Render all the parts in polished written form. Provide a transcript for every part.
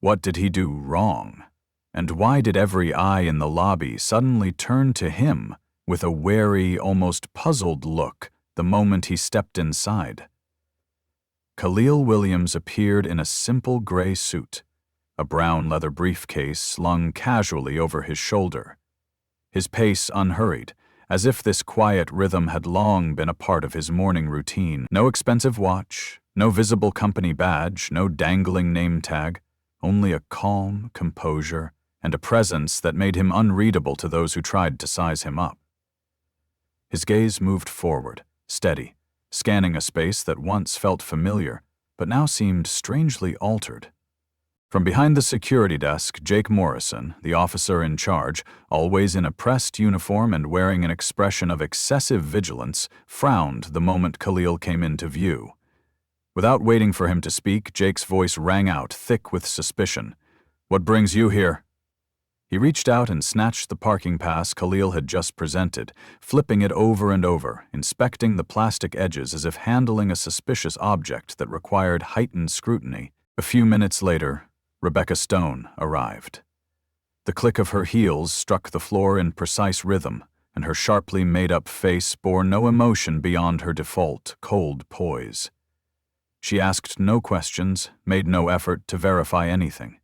What did he do wrong? And why did every eye in the lobby suddenly turn to him with a wary, almost puzzled look the moment he stepped inside? Khalil Williams appeared in a simple gray suit, a brown leather briefcase slung casually over his shoulder. His pace unhurried, as if this quiet rhythm had long been a part of his morning routine. No expensive watch, no visible company badge, no dangling name tag, only a calm composure and a presence that made him unreadable to those who tried to size him up. His gaze moved forward, steady, scanning a space that once felt familiar, but now seemed strangely altered. From behind the security desk, Jake Morrison, the officer in charge, always in a pressed uniform and wearing an expression of excessive vigilance, frowned the moment Khalil came into view. Without waiting for him to speak, Jake's voice rang out, thick with suspicion. "What brings you here?" He reached out and snatched the parking pass Khalil had just presented, flipping it over and over, inspecting the plastic edges as if handling a suspicious object that required heightened scrutiny. A few minutes later, Rebecca Stone arrived. The click of her heels struck the floor in precise rhythm, and her sharply made-up face bore no emotion beyond her default, cold poise. She asked no questions, made no effort to verify anything.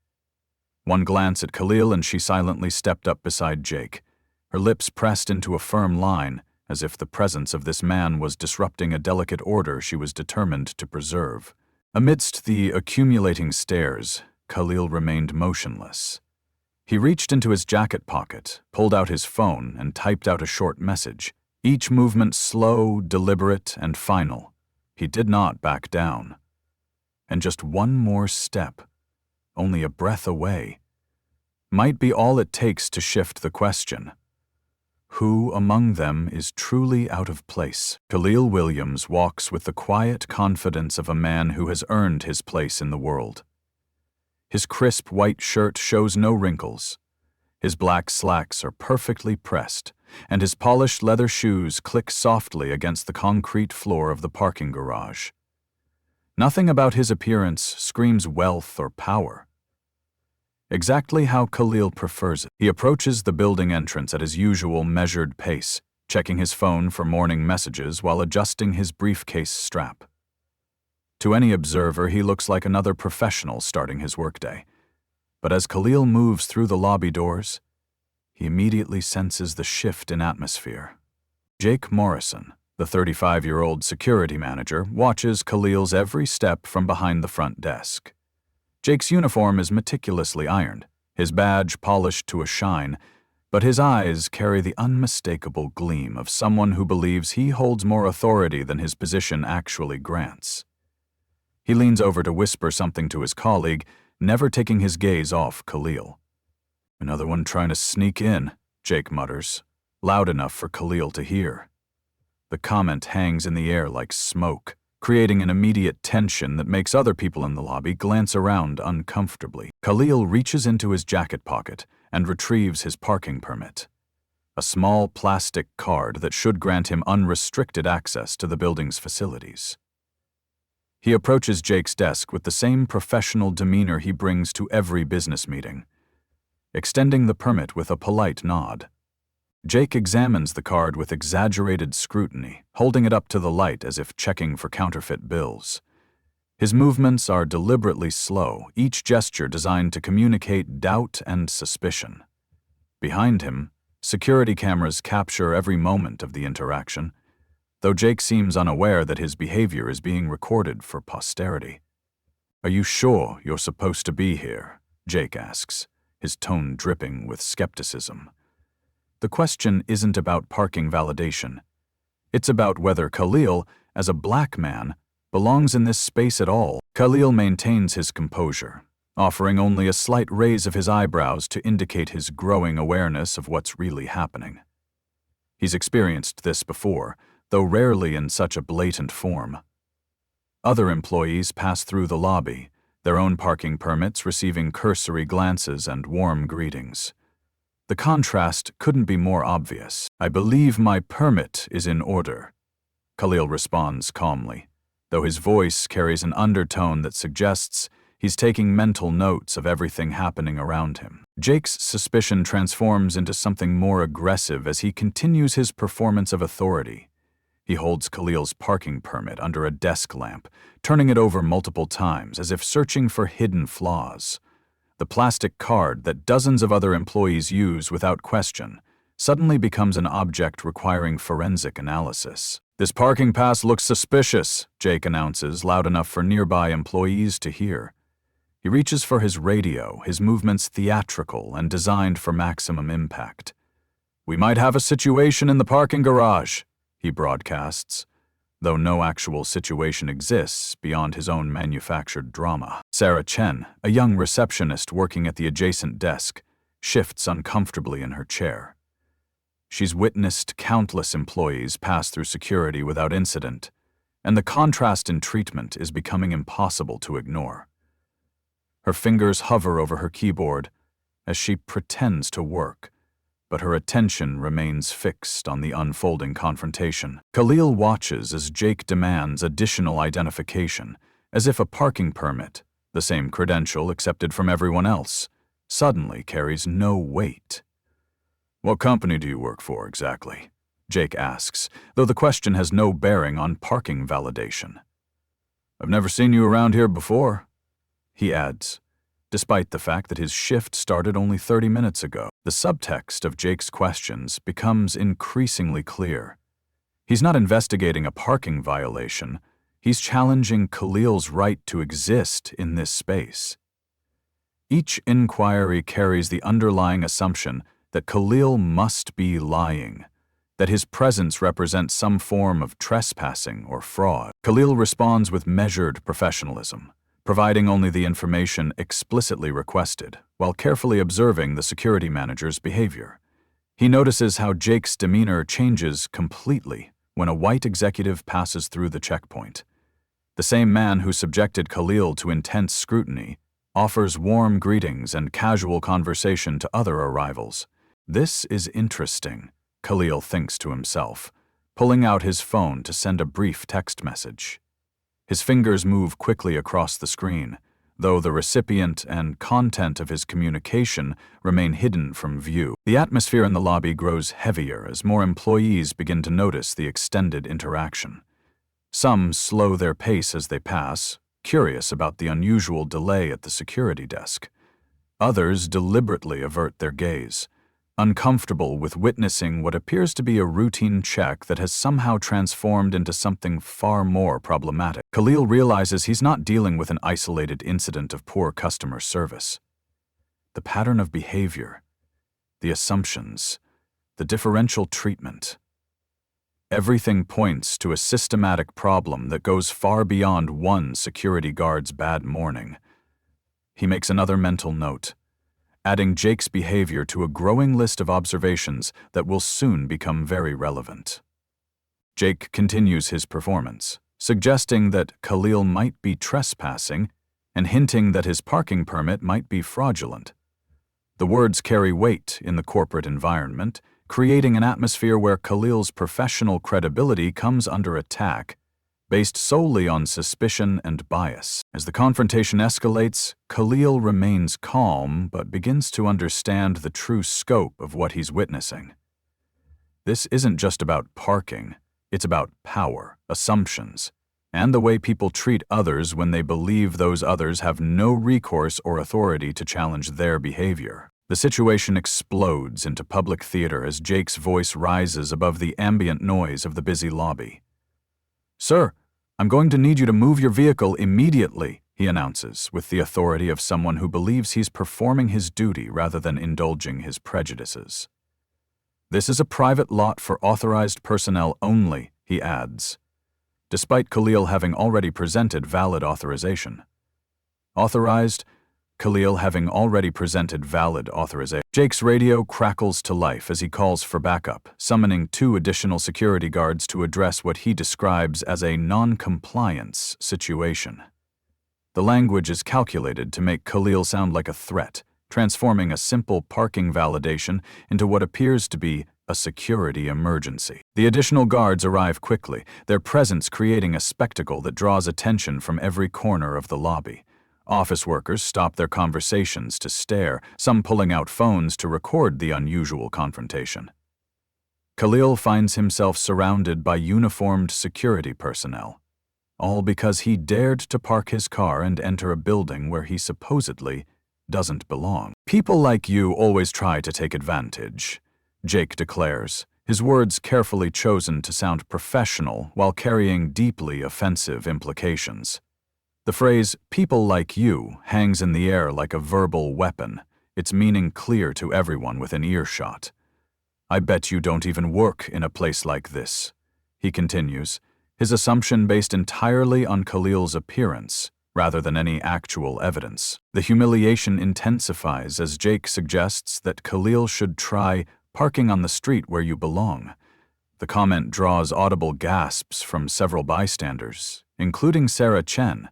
One glance at Khalil and she silently stepped up beside Jake, her lips pressed into a firm line, as if the presence of this man was disrupting a delicate order she was determined to preserve. Amidst the accumulating stares, Khalil remained motionless. He reached into his jacket pocket, pulled out his phone, and typed out a short message, each movement slow, deliberate, and final. He did not back down. And just one more step, only a breath away, might be all it takes to shift the question. Who among them is truly out of place? Khalil Williams walks with the quiet confidence of a man who has earned his place in the world. His crisp white shirt shows no wrinkles. His black slacks are perfectly pressed, and his polished leather shoes click softly against the concrete floor of the parking garage. Nothing about his appearance screams wealth or power. Exactly how Khalil prefers it, he approaches the building entrance at his usual measured pace, checking his phone for morning messages while adjusting his briefcase strap. To any observer, he looks like another professional starting his workday. But as Khalil moves through the lobby doors, he immediately senses the shift in atmosphere. Jake Morrison, the 35-year-old security manager, watches Khalil's every step from behind the front desk. Jake's uniform is meticulously ironed, his badge polished to a shine, but his eyes carry the unmistakable gleam of someone who believes he holds more authority than his position actually grants. He leans over to whisper something to his colleague, never taking his gaze off Khalil. "Another one trying to sneak in," Jake mutters, loud enough for Khalil to hear. The comment hangs in the air like smoke, creating an immediate tension that makes other people in the lobby glance around uncomfortably. Khalil reaches into his jacket pocket and retrieves his parking permit, a small plastic card that should grant him unrestricted access to the building's facilities. He approaches Jake's desk with the same professional demeanor he brings to every business meeting, extending the permit with a polite nod. Jake examines the card with exaggerated scrutiny, holding it up to the light as if checking for counterfeit bills. His movements are deliberately slow, each gesture designed to communicate doubt and suspicion. Behind him, security cameras capture every moment of the interaction, though Jake seems unaware that his behavior is being recorded for posterity. "Are you sure you're supposed to be here?" Jake asks, his tone dripping with skepticism. The question isn't about parking validation. It's about whether Khalil, as a black man, belongs in this space at all. Khalil maintains his composure, offering only a slight raise of his eyebrows to indicate his growing awareness of what's really happening. He's experienced this before, though rarely in such a blatant form. Other employees pass through the lobby, their own parking permits receiving cursory glances and warm greetings. The contrast couldn't be more obvious. "I believe my permit is in order," Khalil responds calmly, though his voice carries an undertone that suggests He's taking mental notes of everything happening around him. Jake's suspicion transforms into something more aggressive as he continues his performance of authority. He holds Khalil's parking permit under a desk lamp, turning it over multiple times as if searching for hidden flaws. The plastic card that dozens of other employees use without question suddenly becomes an object requiring forensic analysis. "This parking pass looks suspicious," Jake announces, loud enough for nearby employees to hear. He reaches for his radio, his movements theatrical and designed for maximum impact. "We might have a situation in the parking garage," he broadcasts, though no actual situation exists beyond his own manufactured drama. Sarah Chen, a young receptionist working at the adjacent desk, shifts uncomfortably in her chair. She's witnessed countless employees pass through security without incident, and the contrast in treatment is becoming impossible to ignore. Her fingers hover over her keyboard as she pretends to work, but her attention remains fixed on the unfolding confrontation. Khalil watches as Jake demands additional identification, as if a parking permit, the same credential accepted from everyone else, suddenly carries no weight. "What company do you work for, exactly?" Jake asks, though the question has no bearing on parking validation. "I've never seen you around here before," he adds, despite the fact that his shift started only 30 minutes ago. The subtext of Jake's questions becomes increasingly clear. He's not investigating a parking violation, he's challenging Khalil's right to exist in this space. Each inquiry carries the underlying assumption that Khalil must be lying, that his presence represents some form of trespassing or fraud. Khalil responds with measured professionalism, providing only the information explicitly requested, while carefully observing the security manager's behavior. He notices how Jake's demeanor changes completely when a white executive passes through the checkpoint. The same man who subjected Khalil to intense scrutiny offers warm greetings and casual conversation to other arrivals. "This is interesting," Khalil thinks to himself, pulling out his phone to send a brief text message. His fingers move quickly across the screen, though the recipient and content of his communication remain hidden from view. The atmosphere in the lobby grows heavier as more employees begin to notice the extended interaction. Some slow their pace as they pass, curious about the unusual delay at the security desk. Others deliberately avert their gaze, uncomfortable with witnessing what appears to be a routine check that has somehow transformed into something far more problematic. Khalil realizes he's not dealing with an isolated incident of poor customer service. The pattern of behavior, the assumptions, the differential treatment. Everything points to a systematic problem that goes far beyond one security guard's bad morning. He makes another mental note, adding Jake's behavior to a growing list of observations that will soon become very relevant. Jake continues his performance, suggesting that Khalil might be trespassing and hinting that his parking permit might be fraudulent. The words carry weight in the corporate environment, creating an atmosphere where Khalil's professional credibility comes under attack, based solely on suspicion and bias. As the confrontation escalates, Khalil remains calm but begins to understand the true scope of what he's witnessing. This isn't just about parking, it's about power, assumptions, and the way people treat others when they believe those others have no recourse or authority to challenge their behavior. The situation explodes into public theater as Jake's voice rises above the ambient noise of the busy lobby. "Sir, I'm going to need you to move your vehicle immediately," he announces, with the authority of someone who believes he's performing his duty rather than indulging his prejudices. "This is a private lot for authorized personnel only," he adds, despite Khalil having already presented valid authorization. Jake's radio crackles to life as he calls for backup, summoning 2 additional security guards to address what he describes as a non-compliance situation. The language is calculated to make Khalil sound like a threat, transforming a simple parking validation into what appears to be a security emergency. The additional guards arrive quickly, their presence creating a spectacle that draws attention from every corner of the lobby. Office workers stop their conversations to stare, some pulling out phones to record the unusual confrontation. Khalil finds himself surrounded by uniformed security personnel, all because he dared to park his car and enter a building where he supposedly doesn't belong. "People like you always try to take advantage," Jake declares, his words carefully chosen to sound professional while carrying deeply offensive implications. The phrase, "people like you," hangs in the air like a verbal weapon, its meaning clear to everyone within earshot. "I bet you don't even work in a place like this," he continues, his assumption based entirely on Khalil's appearance rather than any actual evidence. The humiliation intensifies as Jake suggests that Khalil should try parking on the street where you belong. The comment draws audible gasps from several bystanders, including Sarah Chen,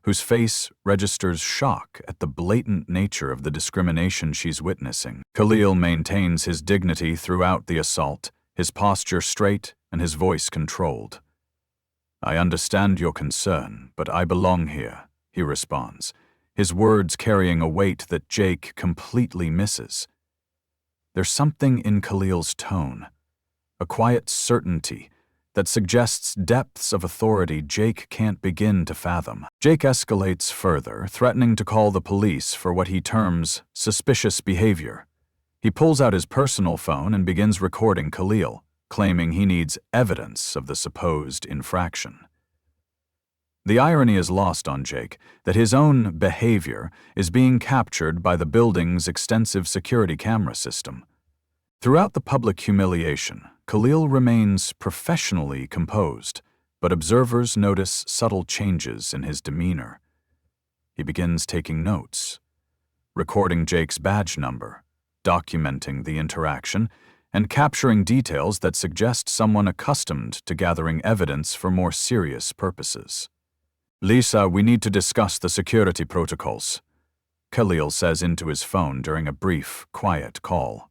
whose face registers shock at the blatant nature of the discrimination she's witnessing. Khalil maintains his dignity throughout the assault, his posture straight and his voice controlled. "I understand your concern, but I belong here," he responds, his words carrying a weight that Jake completely misses. There's something in Khalil's tone, a quiet certainty that suggests depths of authority Jake can't begin to fathom. Jake escalates further, threatening to call the police for what he terms suspicious behavior. He pulls out his personal phone and begins recording Khalil, claiming he needs evidence of the supposed infraction. The irony is lost on Jake that his own behavior is being captured by the building's extensive security camera system. Throughout the public humiliation, Khalil remains professionally composed, but observers notice subtle changes in his demeanor. He begins taking notes, recording Jake's badge number, documenting the interaction, and capturing details that suggest someone accustomed to gathering evidence for more serious purposes. "Lisa, we need to discuss the security protocols," Khalil says into his phone during a brief, quiet call.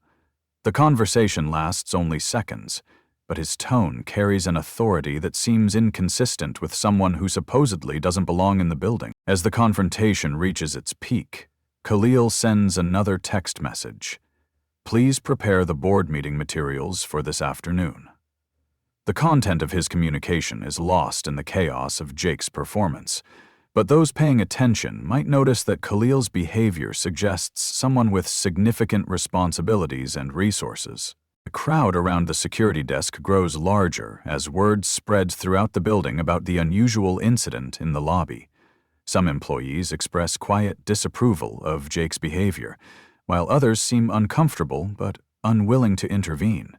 The conversation lasts only seconds, but his tone carries an authority that seems inconsistent with someone who supposedly doesn't belong in the building. As the confrontation reaches its peak, Khalil sends another text message. "Please prepare the board meeting materials for this afternoon." The content of his communication is lost in the chaos of Jake's performance, but those paying attention might notice that Khalil's behavior suggests someone with significant responsibilities and resources. The crowd around the security desk grows larger as word spreads throughout the building about the unusual incident in the lobby. Some employees express quiet disapproval of Jake's behavior, while others seem uncomfortable but unwilling to intervene.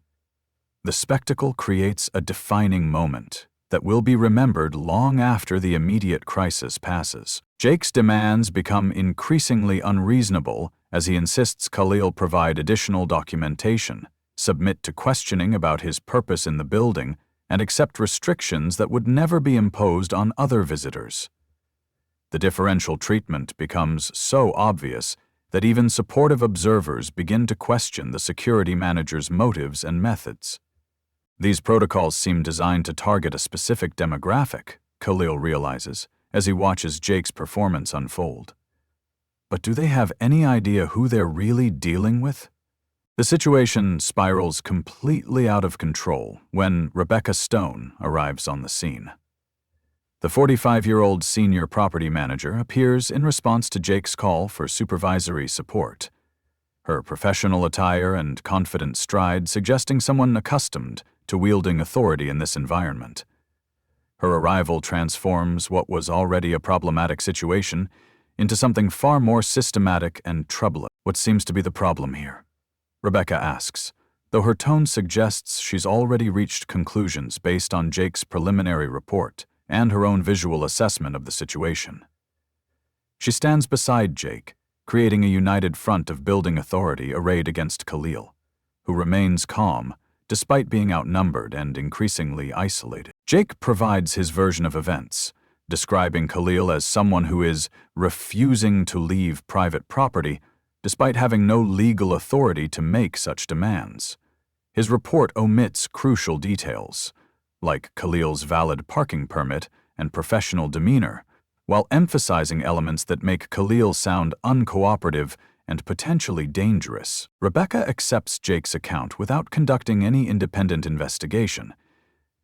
The spectacle creates a defining moment that will be remembered long after the immediate crisis passes. Jake's demands become increasingly unreasonable as he insists Khalil provide additional documentation, submit to questioning about his purpose in the building, and accept restrictions that would never be imposed on other visitors. The differential treatment becomes so obvious that even supportive observers begin to question the security manager's motives and methods. These protocols seem designed to target a specific demographic, Khalil realizes, as he watches Jake's performance unfold. But do they have any idea who they're really dealing with? The situation spirals completely out of control when Rebecca Stone arrives on the scene. The 45-year-old senior property manager appears in response to Jake's call for supervisory support, her professional attire and confident stride suggesting someone accustomed to wielding authority in this environment. Her arrival transforms what was already a problematic situation into something far more systematic and troubling. "What seems to be the problem here?" Rebecca asks, though her tone suggests she's already reached conclusions based on Jake's preliminary report and her own visual assessment of the situation. She stands beside Jake, creating a united front of building authority arrayed against Khalil, who remains calm despite being outnumbered and increasingly isolated. Jake provides his version of events, describing Khalil as someone who is refusing to leave private property despite having no legal authority to make such demands. His report omits crucial details, like Khalil's valid parking permit and professional demeanor, while emphasizing elements that make Khalil sound uncooperative and potentially dangerous. Rebecca accepts Jake's account without conducting any independent investigation.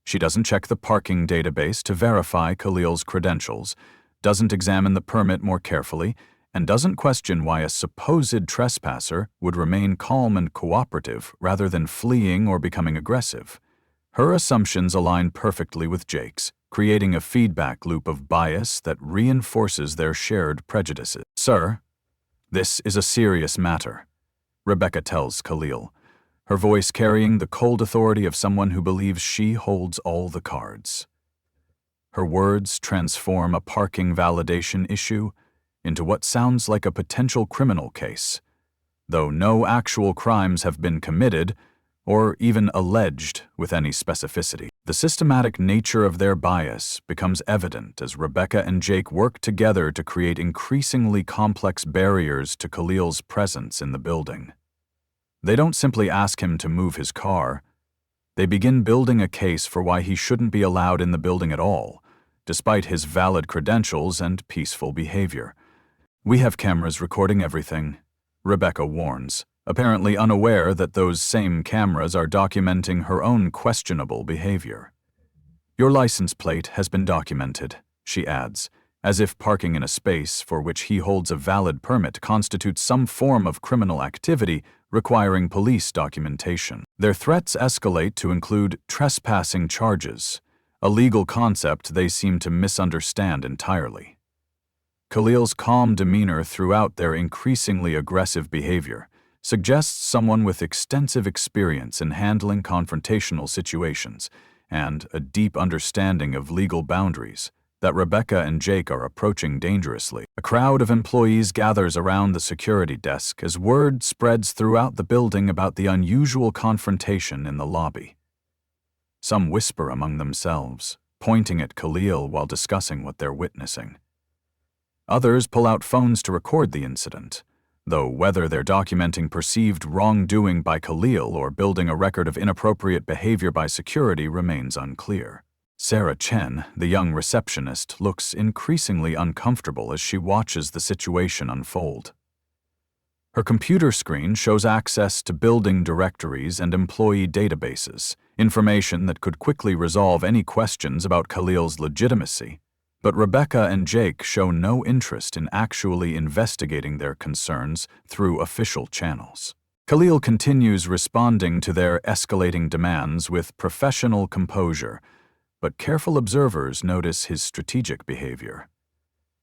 She doesn't check the parking database to verify Khalil's credentials, doesn't examine the permit more carefully, and doesn't question why a supposed trespasser would remain calm and cooperative rather than fleeing or becoming aggressive. Her assumptions align perfectly with Jake's, creating a feedback loop of bias that reinforces their shared prejudices. "Sir, this is a serious matter," Rebecca tells Khalil, her voice carrying the cold authority of someone who believes she holds all the cards. Her words transform a parking validation issue into what sounds like a potential criminal case, though no actual crimes have been committed or even alleged with any specificity. The systematic nature of their bias becomes evident as Rebecca and Jake work together to create increasingly complex barriers to Khalil's presence in the building. They don't simply ask him to move his car. They begin building a case for why he shouldn't be allowed in the building at all, despite his valid credentials and peaceful behavior. "We have cameras recording everything," Rebecca warns, apparently unaware that those same cameras are documenting her own questionable behavior. "Your license plate has been documented," she adds, as if parking in a space for which he holds a valid permit constitutes some form of criminal activity requiring police documentation. Their threats escalate to include trespassing charges, a legal concept they seem to misunderstand entirely. Khalil's calm demeanor throughout their increasingly aggressive behavior suggests someone with extensive experience in handling confrontational situations and a deep understanding of legal boundaries that Rebecca and Jake are approaching dangerously. A crowd of employees gathers around the security desk as word spreads throughout the building about the unusual confrontation in the lobby. Some whisper among themselves, pointing at Khalil while discussing what they're witnessing. Others pull out phones to record the incident, though whether they're documenting perceived wrongdoing by Khalil or building a record of inappropriate behavior by security remains unclear. Sarah Chen, the young receptionist, looks increasingly uncomfortable as she watches the situation unfold. Her computer screen shows access to building directories and employee databases, information that could quickly resolve any questions about Khalil's legitimacy. But Rebecca and Jake show no interest in actually investigating their concerns through official channels. Khalil continues responding to their escalating demands with professional composure, but careful observers notice his strategic behavior.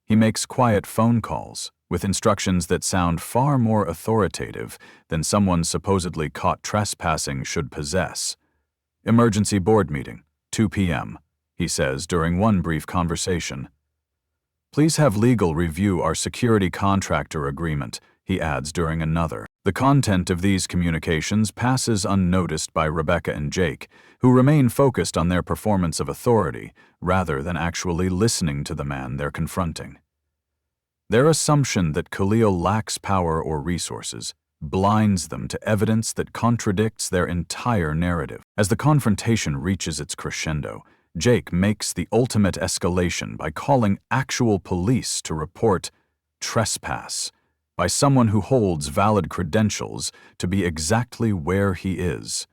He makes quiet phone calls, with instructions that sound far more authoritative than someone supposedly caught trespassing should possess. "Emergency board meeting, 2 p.m., he says during one brief conversation. "Please have legal review our security contractor agreement," he adds during another. The content of these communications passes unnoticed by Rebecca and Jake, who remain focused on their performance of authority rather than actually listening to the man they're confronting. Their assumption that Khalil lacks power or resources blinds them to evidence that contradicts their entire narrative. As the confrontation reaches its crescendo, Jake makes the ultimate escalation by calling actual police to report trespass by someone who holds valid credentials to be exactly where he is.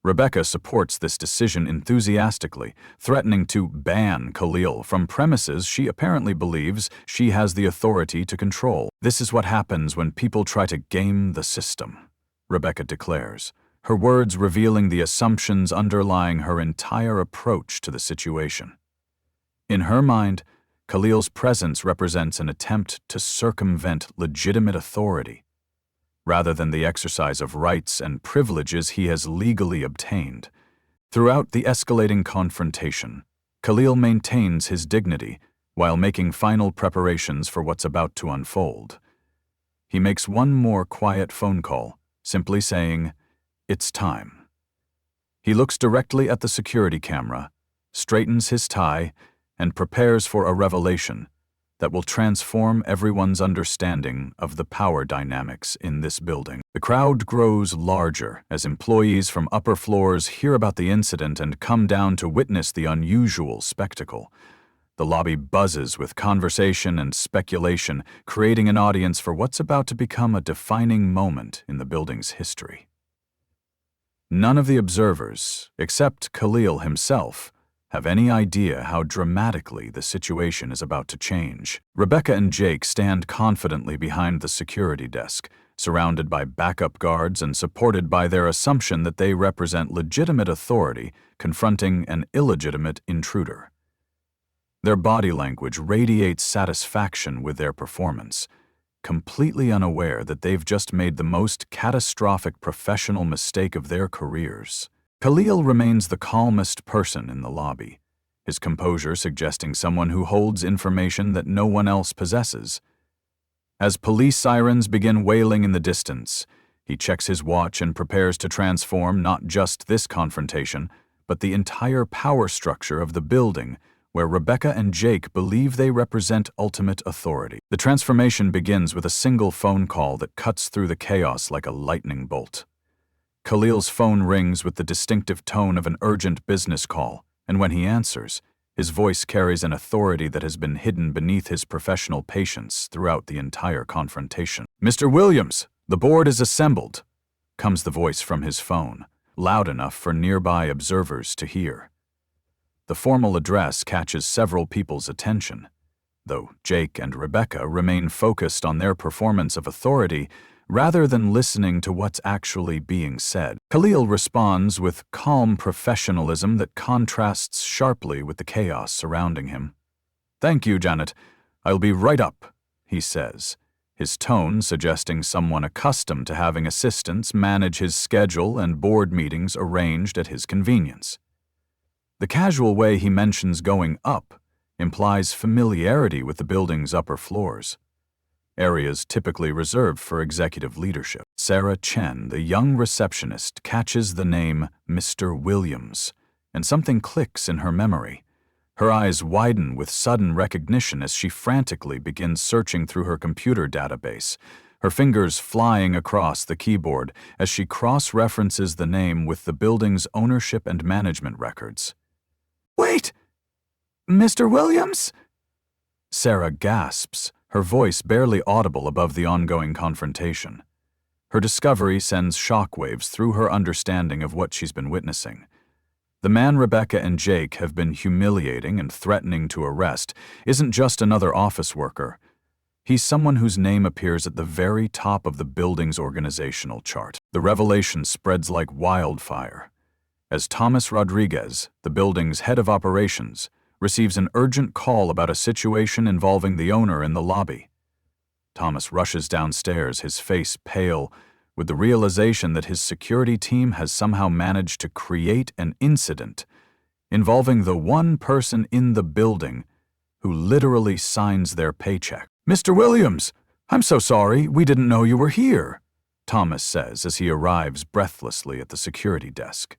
Rebecca supports this decision enthusiastically, threatening to ban Khalil from premises she apparently believes she has the authority to control. "This is what happens when people try to game the system," Rebecca declares, her words revealing the assumptions underlying her entire approach to the situation. In her mind, Khalil's presence represents an attempt to circumvent legitimate authority, rather than the exercise of rights and privileges he has legally obtained. Throughout the escalating confrontation, Khalil maintains his dignity while making final preparations for what's about to unfold. He makes one more quiet phone call, simply saying, "It's time." He looks directly at the security camera, straightens his tie, and prepares for a revelation that will transform everyone's understanding of the power dynamics in this building. The crowd grows larger as employees from upper floors hear about the incident and come down to witness the unusual spectacle. The lobby buzzes with conversation and speculation, creating an audience for what's about to become a defining moment in the building's history. None of the observers, except Khalil himself, have any idea how dramatically the situation is about to change. Rebecca and Jake stand confidently behind the security desk, surrounded by backup guards and supported by their assumption that they represent legitimate authority confronting an illegitimate intruder. Their body language radiates satisfaction with their performance, completely unaware that they've just made the most catastrophic professional mistake of their careers. Khalil remains the calmest person in the lobby, his composure suggesting someone who holds information that no one else possesses. As police sirens begin wailing in the distance, he checks his watch and prepares to transform not just this confrontation, but the entire power structure of the building where Rebecca and Jake believe they represent ultimate authority. The transformation begins with a single phone call that cuts through the chaos like a lightning bolt. Khalil's phone rings with the distinctive tone of an urgent business call, and when he answers, his voice carries an authority that has been hidden beneath his professional patience throughout the entire confrontation. "Mr. Williams, the board is assembled," comes the voice from his phone, loud enough for nearby observers to hear. The formal address catches several people's attention, though Jake and Rebecca remain focused on their performance of authority rather than listening to what's actually being said. Khalil responds with calm professionalism that contrasts sharply with the chaos surrounding him. "Thank you, Janet. I'll be right up," he says, his tone suggesting someone accustomed to having assistants manage his schedule and board meetings arranged at his convenience. The casual way he mentions going up implies familiarity with the building's upper floors, areas typically reserved for executive leadership. Sarah Chen, the young receptionist, catches the name Mr. Williams, and something clicks in her memory. Her eyes widen with sudden recognition as she frantically begins searching through her computer database, her fingers flying across the keyboard as she cross-references the name with the building's ownership and management records. "Wait! Mr. Williams?" Sarah gasps, her voice barely audible above the ongoing confrontation. Her discovery sends shockwaves through her understanding of what she's been witnessing. The man Rebecca and Jake have been humiliating and threatening to arrest isn't just another office worker. He's someone whose name appears at the very top of the building's organizational chart. The revelation spreads like wildfire as Thomas Rodriguez, the building's head of operations, receives an urgent call about a situation involving the owner in the lobby. Thomas rushes downstairs, his face pale, with the realization that his security team has somehow managed to create an incident involving the one person in the building who literally signs their paycheck. "Mr. Williams, I'm so sorry, we didn't know you were here," Thomas says as he arrives breathlessly at the security desk.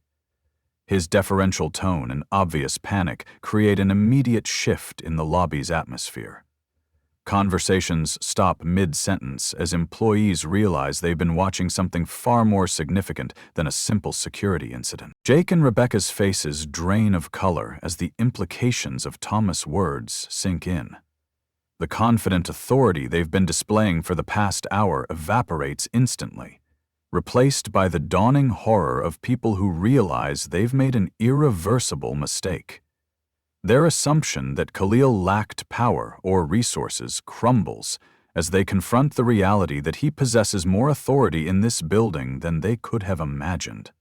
His deferential tone and obvious panic create an immediate shift in the lobby's atmosphere. Conversations stop mid-sentence as employees realize they've been watching something far more significant than a simple security incident. Jake and Rebecca's faces drain of color as the implications of Thomas' words sink in. The confident authority they've been displaying for the past hour evaporates instantly, replaced by the dawning horror of people who realize they've made an irreversible mistake. Their assumption that Khalil lacked power or resources crumbles as they confront the reality that he possesses more authority in this building than they could have imagined.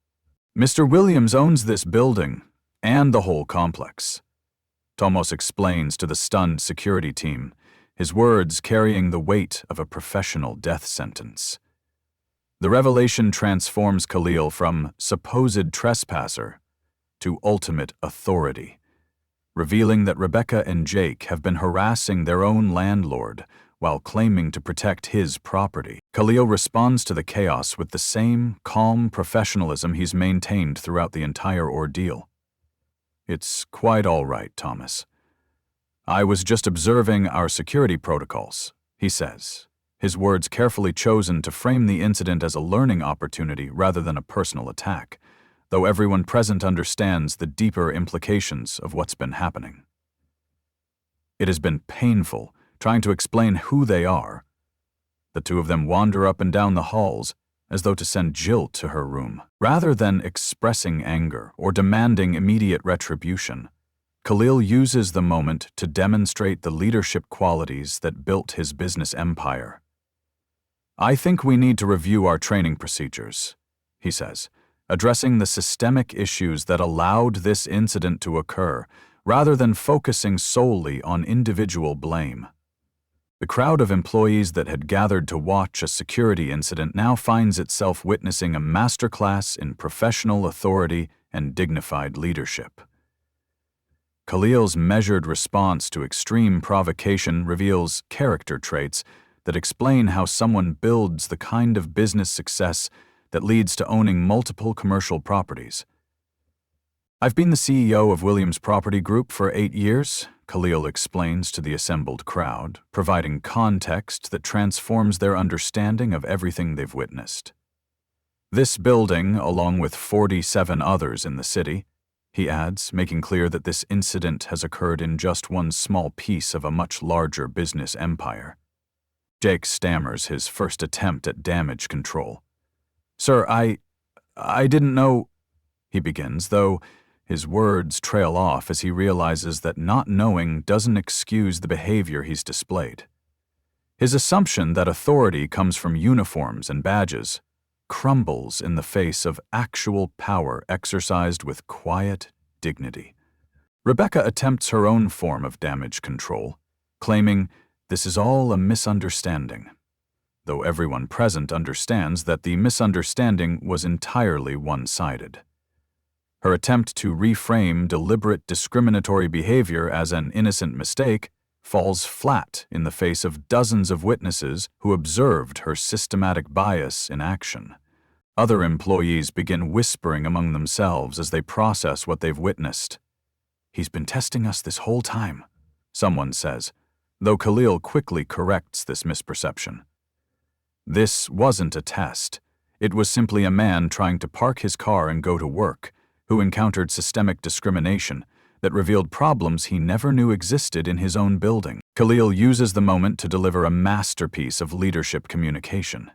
"Mr. Williams owns this building and the whole complex," Tomos explains to the stunned security team, his words carrying the weight of a professional death sentence. The revelation transforms Khalil from supposed trespasser to ultimate authority, revealing that Rebecca and Jake have been harassing their own landlord while claiming to protect his property. Khalil responds to the chaos with the same calm professionalism he's maintained throughout the entire ordeal. "It's quite all right, Thomas. I was just observing our security protocols," he says, his words carefully chosen to frame the incident as a learning opportunity rather than a personal attack, though everyone present understands the deeper implications of what's been happening. It has been painful trying to explain who they are. The two of them wander up and down the halls, as though to send Jill to her room. Rather than expressing anger or demanding immediate retribution, Khalil uses the moment to demonstrate the leadership qualities that built his business empire. "I think we need to review our training procedures," he says, addressing the systemic issues that allowed this incident to occur, rather than focusing solely on individual blame. The crowd of employees that had gathered to watch a security incident now finds itself witnessing a masterclass in professional authority and dignified leadership. Khalil's measured response to extreme provocation reveals character traits that explain how someone builds the kind of business success that leads to owning multiple commercial properties. "I've been the CEO of Williams Property Group for 8 years, Khalil explains to the assembled crowd, providing context that transforms their understanding of everything they've witnessed. "This building, along with 47 others in the city," he adds, making clear that this incident has occurred in just one small piece of a much larger business empire. Jake stammers his first attempt at damage control. "Sir, I didn't know," he begins, though his words trail off as he realizes that not knowing doesn't excuse the behavior he's displayed. His assumption that authority comes from uniforms and badges crumbles in the face of actual power exercised with quiet dignity. Rebecca attempts her own form of damage control, claiming this is all a misunderstanding, though everyone present understands that the misunderstanding was entirely one-sided. Her attempt to reframe deliberate discriminatory behavior as an innocent mistake falls flat in the face of dozens of witnesses who observed her systematic bias in action. Other employees begin whispering among themselves as they process what they've witnessed. "He's been testing us this whole time," someone says, though Khalil quickly corrects this misperception. This wasn't a test. It was simply a man trying to park his car and go to work, who encountered systemic discrimination that revealed problems he never knew existed in his own building. Khalil uses the moment to deliver a masterpiece of leadership communication.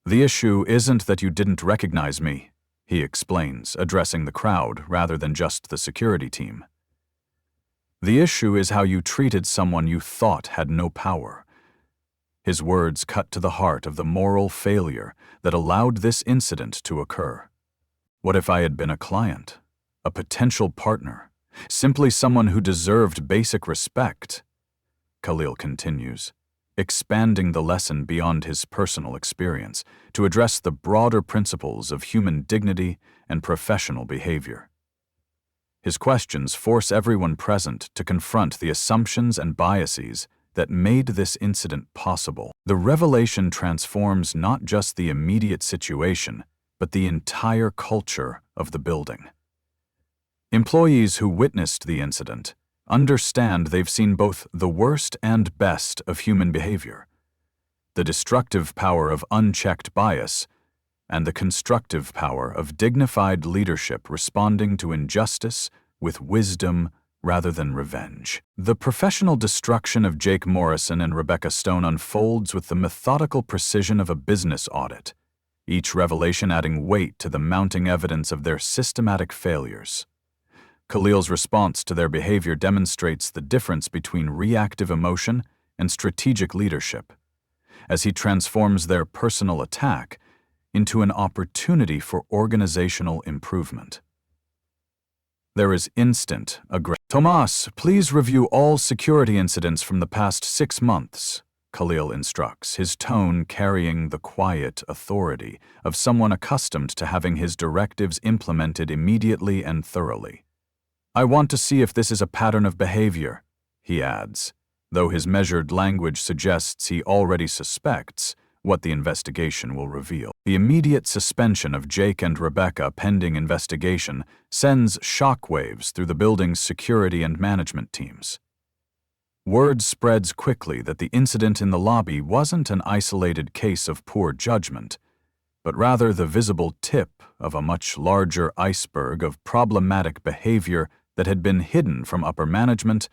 "The issue isn't that you didn't recognize me," he explains, addressing the crowd rather than just the security team. "The issue is how you treated someone you thought had no power." His words cut to the heart of the moral failure that allowed this incident to occur. What if I had been a client, a potential partner, simply someone who deserved basic respect? Khalil continues, expanding the lesson beyond his personal experience to address the broader principles of human dignity and professional behavior. His questions force everyone present to confront the assumptions and biases that made this incident possible. The revelation transforms not just the immediate situation, but the entire culture of the building. Employees who witnessed the incident understand they've seen both the worst and best of human behavior, the destructive power of unchecked bias, and the constructive power of dignified leadership responding to injustice with wisdom rather than revenge. The professional destruction of Jake Morrison and Rebecca Stone unfolds with the methodical precision of a business audit, each revelation adding weight to the mounting evidence of their systematic failures. Khalil's response to their behavior demonstrates the difference between reactive emotion and strategic leadership, as he transforms their personal attack into an opportunity for organizational improvement. There is instant aggression. "Tomas, please review all security incidents from the past 6 months, Khalil instructs, his tone carrying the quiet authority of someone accustomed to having his directives implemented immediately and thoroughly. "I want to see if this is a pattern of behavior," he adds, though his measured language suggests he already suspects what the investigation will reveal. The immediate suspension of Jake and Rebecca pending investigation sends shockwaves through the building's security and management teams. Word spreads quickly that the incident in the lobby wasn't an isolated case of poor judgment, but rather the visible tip of a much larger iceberg of problematic behavior that had been hidden from upper management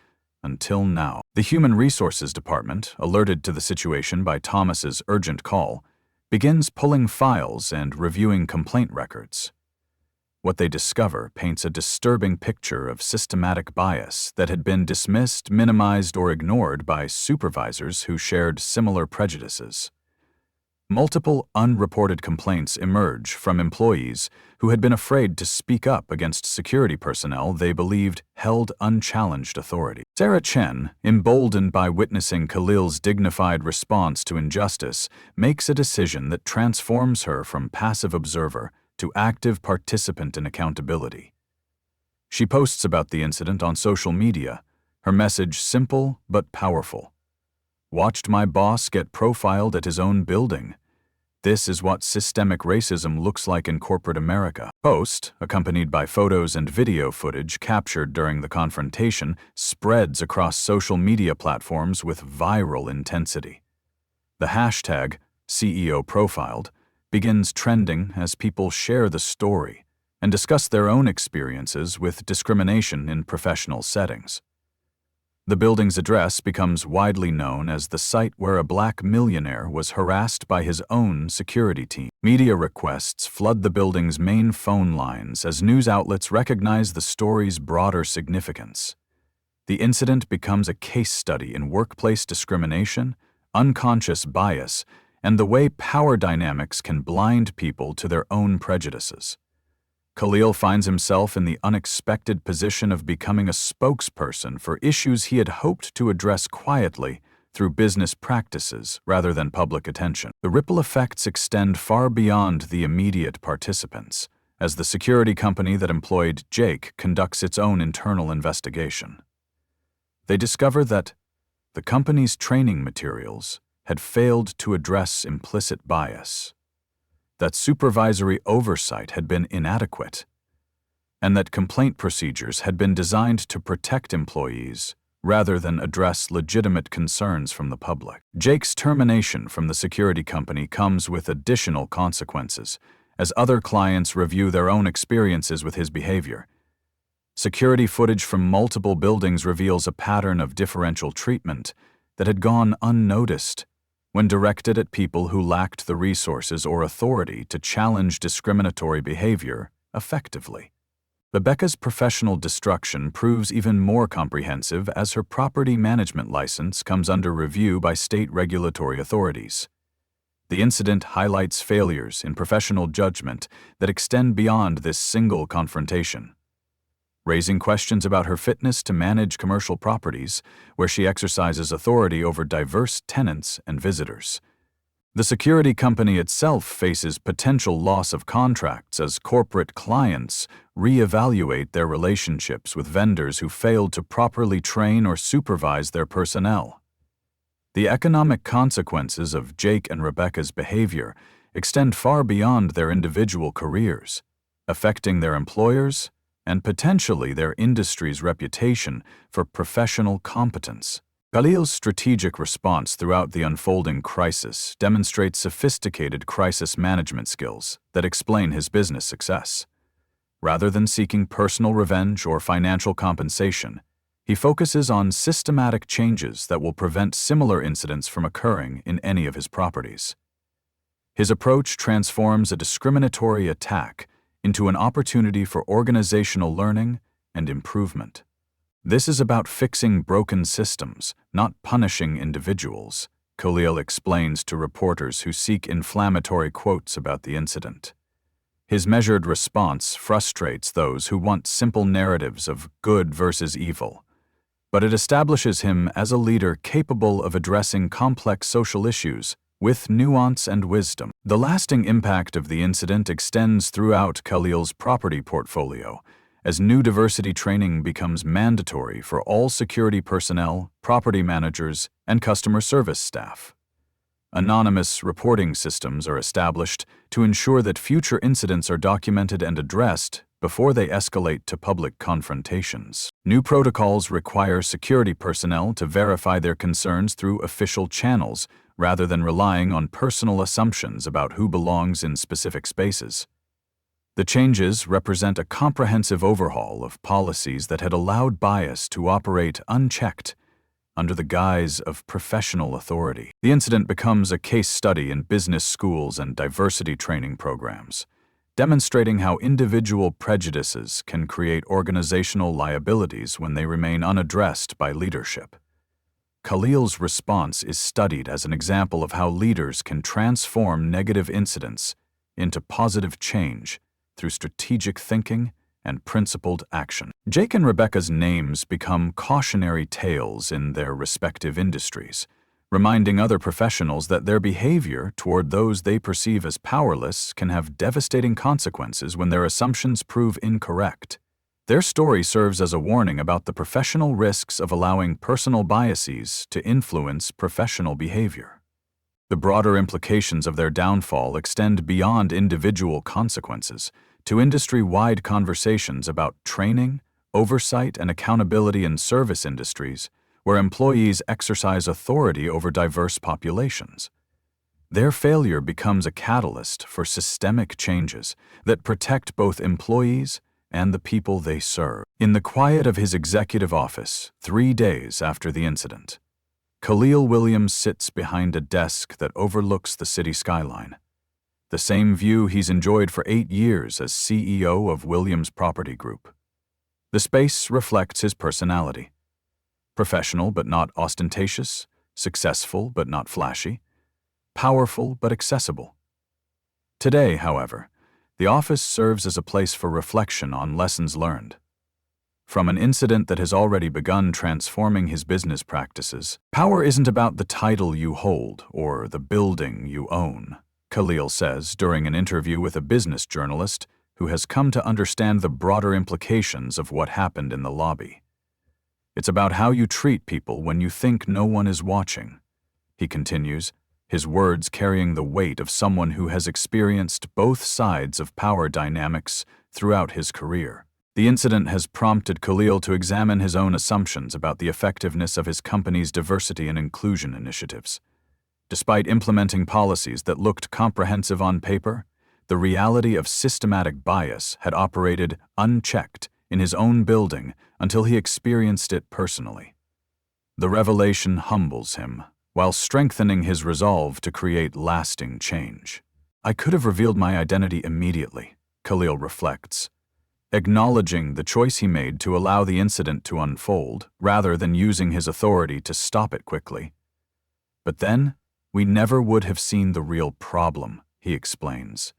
until now. The Human Resources Department, alerted to the situation by Thomas's urgent call, begins pulling files and reviewing complaint records. What they discover paints a disturbing picture of systematic bias that had been dismissed, minimized, or ignored by supervisors who shared similar prejudices. Multiple unreported complaints emerge from employees who had been afraid to speak up against security personnel they believed held unchallenged authority. Sarah Chen, emboldened by witnessing Khalil's dignified response to injustice, makes a decision that transforms her from passive observer to active participant in accountability. She posts about the incident on social media, her message simple but powerful. "Watched my boss get profiled at his own building. This is what systemic racism looks like in corporate America." Post, accompanied by photos and video footage captured during the confrontation, spreads across social media platforms with viral intensity. The hashtag CEO Profiled begins trending as people share the story and discuss their own experiences with discrimination in professional settings. The building's address becomes widely known as the site where a black millionaire was harassed by his own security team. Media requests flood the building's main phone lines as news outlets recognize the story's broader significance. The incident becomes a case study in workplace discrimination, unconscious bias, and the way power dynamics can blind people to their own prejudices. Khalil finds himself in the unexpected position of becoming a spokesperson for issues he had hoped to address quietly through business practices rather than public attention. The ripple effects extend far beyond the immediate participants, as the security company that employed Jake conducts its own internal investigation. They discover that the company's training materials had failed to address implicit bias, that supervisory oversight had been inadequate, and that complaint procedures had been designed to protect employees rather than address legitimate concerns from the public. Jake's termination from the security company comes with additional consequences as other clients review their own experiences with his behavior. Security footage from multiple buildings reveals a pattern of differential treatment that had gone unnoticed when directed at people who lacked the resources or authority to challenge discriminatory behavior effectively. Rebecca's professional destruction proves even more comprehensive as her property management license comes under review by state regulatory authorities. The incident highlights failures in professional judgment that extend beyond this single confrontation, raising questions about her fitness to manage commercial properties, where she exercises authority over diverse tenants and visitors. The security company itself faces potential loss of contracts as corporate clients reevaluate their relationships with vendors who failed to properly train or supervise their personnel. The economic consequences of Jake and Rebecca's behavior extend far beyond their individual careers, affecting their employers and potentially their industry's reputation for professional competence. Khalil's strategic response throughout the unfolding crisis demonstrates sophisticated crisis management skills that explain his business success. Rather than seeking personal revenge or financial compensation, he focuses on systematic changes that will prevent similar incidents from occurring in any of his properties. His approach transforms a discriminatory attack into an opportunity for organizational learning and improvement. This is about fixing broken systems, not punishing individuals, Khalil explains to reporters who seek inflammatory quotes about the incident. His measured response frustrates those who want simple narratives of good versus evil, but it establishes him as a leader capable of addressing complex social issues with nuance and wisdom. The lasting impact of the incident extends throughout Khalil's property portfolio, as new diversity training becomes mandatory for all security personnel, property managers, and customer service staff. Anonymous reporting systems are established to ensure that future incidents are documented and addressed before they escalate to public confrontations. New protocols require security personnel to verify their concerns through official channels rather than relying on personal assumptions about who belongs in specific spaces. The changes represent a comprehensive overhaul of policies that had allowed bias to operate unchecked under the guise of professional authority. The incident becomes a case study in business schools and diversity training programs, demonstrating how individual prejudices can create organizational liabilities when they remain unaddressed by leadership. Khalil's response is studied as an example of how leaders can transform negative incidents into positive change through strategic thinking and principled action. Jake and Rebecca's names become cautionary tales in their respective industries, reminding other professionals that their behavior toward those they perceive as powerless can have devastating consequences when their assumptions prove incorrect. Their story serves as a warning about the professional risks of allowing personal biases to influence professional behavior. The broader implications of their downfall extend beyond individual consequences to industry-wide conversations about training, oversight, and accountability in service industries where employees exercise authority over diverse populations. Their failure becomes a catalyst for systemic changes that protect both employees and the people they serve. In the quiet of his executive office, 3 days after the incident, Khalil Williams sits behind a desk that overlooks the city skyline, the same view he's enjoyed for 8 years as CEO of Williams Property Group. The space reflects his personality: professional but not ostentatious, successful but not flashy, powerful but accessible. Today, however, the office serves as a place for reflection on lessons learned. From an incident that has already begun transforming his business practices, power isn't about the title you hold or the building you own, Khalil says during an interview with a business journalist who has come to understand the broader implications of what happened in the lobby. It's about how you treat people when you think no one is watching, he continues, his words carrying the weight of someone who has experienced both sides of power dynamics throughout his career. The incident has prompted Khalil to examine his own assumptions about the effectiveness of his company's diversity and inclusion initiatives. Despite implementing policies that looked comprehensive on paper, the reality of systematic bias had operated unchecked in his own building until he experienced it personally. The revelation humbles him, while strengthening his resolve to create lasting change. I could have revealed my identity immediately, Khalil reflects, acknowledging the choice he made to allow the incident to unfold rather than using his authority to stop it quickly. But then, we never would have seen the real problem, he explains,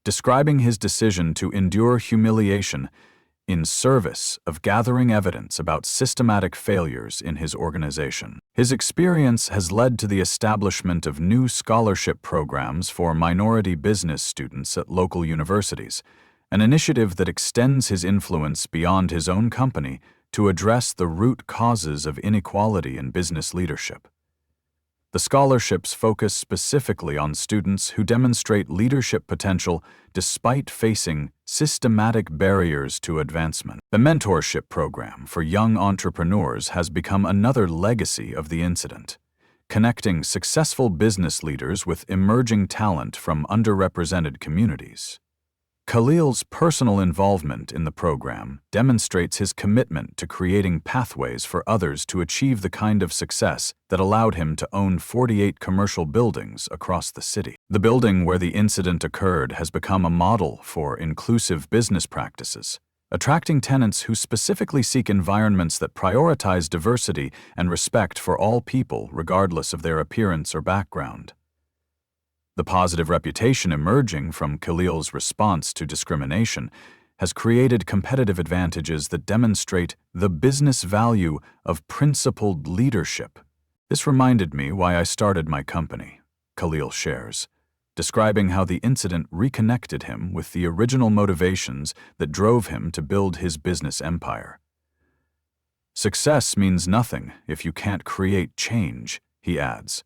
describing his decision to endure humiliation in service of gathering evidence about systematic failures in his organization. His experience has led to the establishment of new scholarship programs for minority business students at local universities, an initiative that extends his influence beyond his own company to address the root causes of inequality in business leadership. The scholarships focus specifically on students who demonstrate leadership potential despite facing systematic barriers to advancement. The mentorship program for young entrepreneurs has become another legacy of the incident, connecting successful business leaders with emerging talent from underrepresented communities. Khalil's personal involvement in the program demonstrates his commitment to creating pathways for others to achieve the kind of success that allowed him to own 48 commercial buildings across the city. The building where the incident occurred has become a model for inclusive business practices, attracting tenants who specifically seek environments that prioritize diversity and respect for all people regardless of their appearance or background. The positive reputation emerging from Khalil's response to discrimination has created competitive advantages that demonstrate the business value of principled leadership. This reminded me why I started my company, Khalil shares, describing how the incident reconnected him with the original motivations that drove him to build his business empire. Success means nothing if you can't create change, he adds,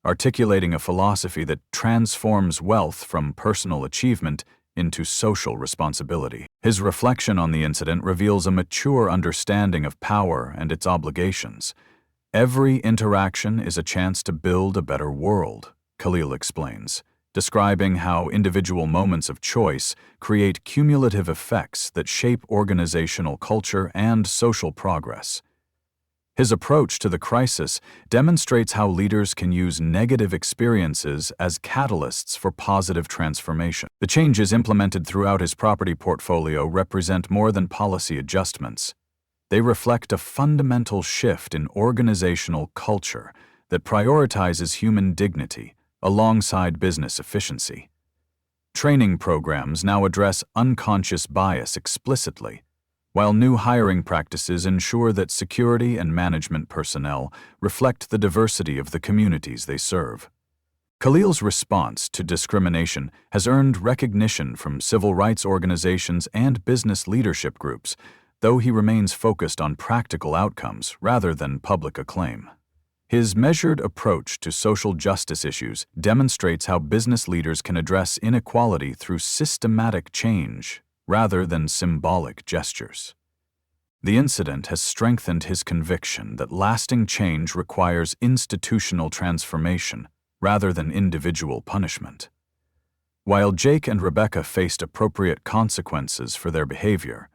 articulating a philosophy that transforms wealth from personal achievement into social responsibility. His reflection on the incident reveals a mature understanding of power and its obligations. Every interaction is a chance to build a better world, Khalil explains, describing how individual moments of choice create cumulative effects that shape organizational culture and social progress. His approach to the crisis demonstrates how leaders can use negative experiences as catalysts for positive transformation. The changes implemented throughout his property portfolio represent more than policy adjustments. They reflect a fundamental shift in organizational culture that prioritizes human dignity alongside business efficiency. Training programs now address unconscious bias explicitly, while new hiring practices ensure that security and management personnel reflect the diversity of the communities they serve. Khalil's response to discrimination has earned recognition from civil rights organizations and business leadership groups, though he remains focused on practical outcomes rather than public acclaim. His measured approach to social justice issues demonstrates how business leaders can address inequality through systematic change rather than symbolic gestures. The incident has strengthened his conviction that lasting change requires institutional transformation rather than individual punishment. While Jake and Rebecca faced appropriate consequences for their behavior,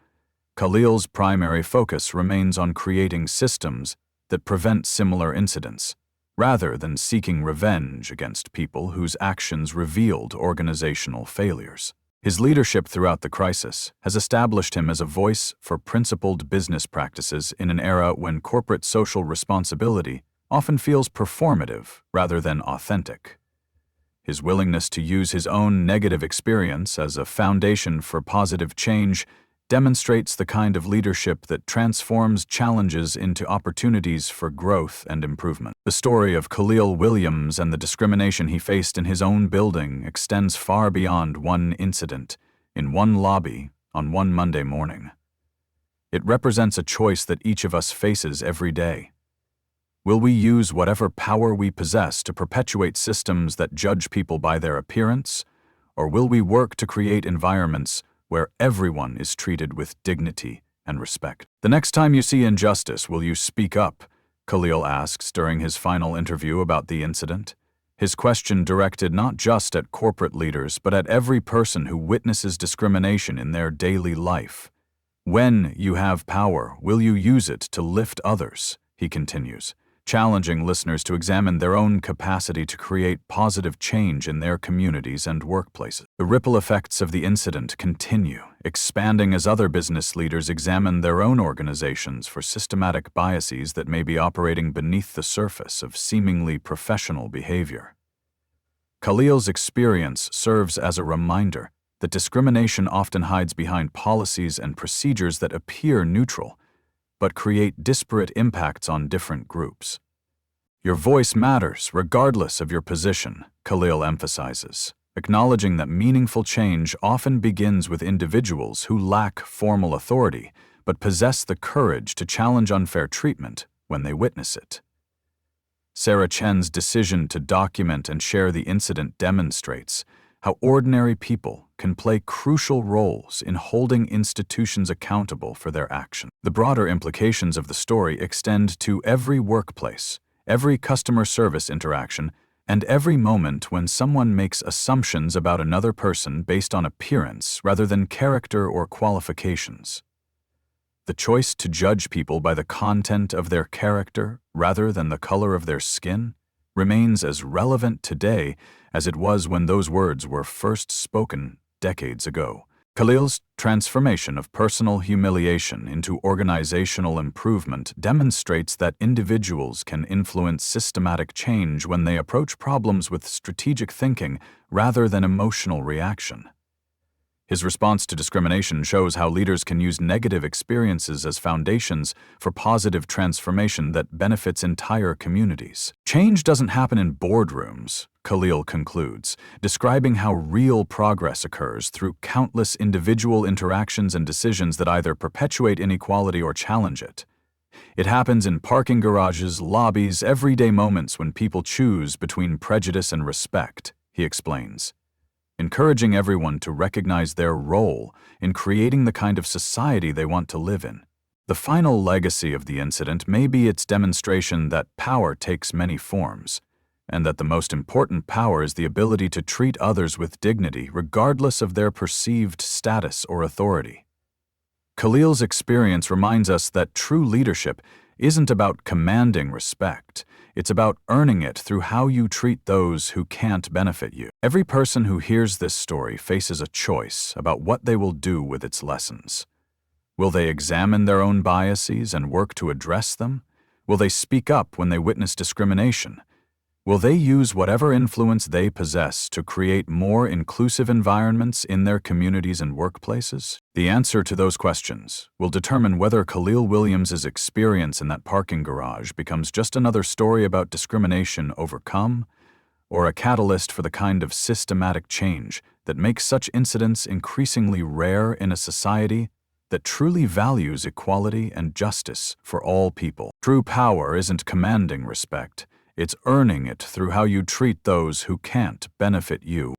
Khalil's primary focus remains on creating systems that prevent similar incidents, rather than seeking revenge against people whose actions revealed organizational failures. His leadership throughout the crisis has established him as a voice for principled business practices in an era when corporate social responsibility often feels performative rather than authentic. His willingness to use his own negative experience as a foundation for positive change demonstrates the kind of leadership that transforms challenges into opportunities for growth and improvement. The story of Khalil Williams and the discrimination he faced in his own building extends far beyond one incident in one lobby on one Monday morning. It represents a choice that each of us faces every day. Will we use whatever power we possess to perpetuate systems that judge people by their appearance, or will we work to create environments where everyone is treated with dignity and respect? The next time you see injustice, will you speak up? Khalil asks during his final interview about the incident. His question directed not just at corporate leaders, but at every person who witnesses discrimination in their daily life. When you have power, will you use it to lift others? He continues, challenging listeners to examine their own capacity to create positive change in their communities and workplaces. The ripple effects of the incident continue, expanding as other business leaders examine their own organizations for systematic biases that may be operating beneath the surface of seemingly professional behavior. Khalil's experience serves as a reminder that discrimination often hides behind policies and procedures that appear neutral, but create disparate impacts on different groups. Your voice matters regardless of your position, Khalil emphasizes, acknowledging that meaningful change often begins with individuals who lack formal authority but possess the courage to challenge unfair treatment when they witness it. Sarah Chen's decision to document and share the incident demonstrates how ordinary people can play crucial roles in holding institutions accountable for their actions. The broader implications of the story extend to every workplace, every customer service interaction, and every moment when someone makes assumptions about another person based on appearance rather than character or qualifications. The choice to judge people by the content of their character rather than the color of their skin remains as relevant today as it was when those words were first spoken decades ago. Khalil's transformation of personal humiliation into organizational improvement demonstrates that individuals can influence systematic change when they approach problems with strategic thinking rather than emotional reaction. His response to discrimination shows how leaders can use negative experiences as foundations for positive transformation that benefits entire communities. Change doesn't happen in boardrooms, Khalil concludes, describing how real progress occurs through countless individual interactions and decisions that either perpetuate inequality or challenge it. It happens in parking garages, lobbies, everyday moments when people choose between prejudice and respect, he explains, encouraging everyone to recognize their role in creating the kind of society they want to live in. The final legacy of the incident may be its demonstration that power takes many forms, and that the most important power is the ability to treat others with dignity regardless of their perceived status or authority. Khalil's experience reminds us that true leadership isn't about commanding respect. It's about earning it through how you treat those who can't benefit you. Every person who hears this story faces a choice about what they will do with its lessons. Will they examine their own biases and work to address them? Will they speak up when they witness discrimination? Will they use whatever influence they possess to create more inclusive environments in their communities and workplaces? The answer to those questions will determine whether Khalil Williams' experience in that parking garage becomes just another story about discrimination overcome, or a catalyst for the kind of systematic change that makes such incidents increasingly rare in a society that truly values equality and justice for all people. True power isn't commanding respect. It's earning it through how you treat those who can't benefit you.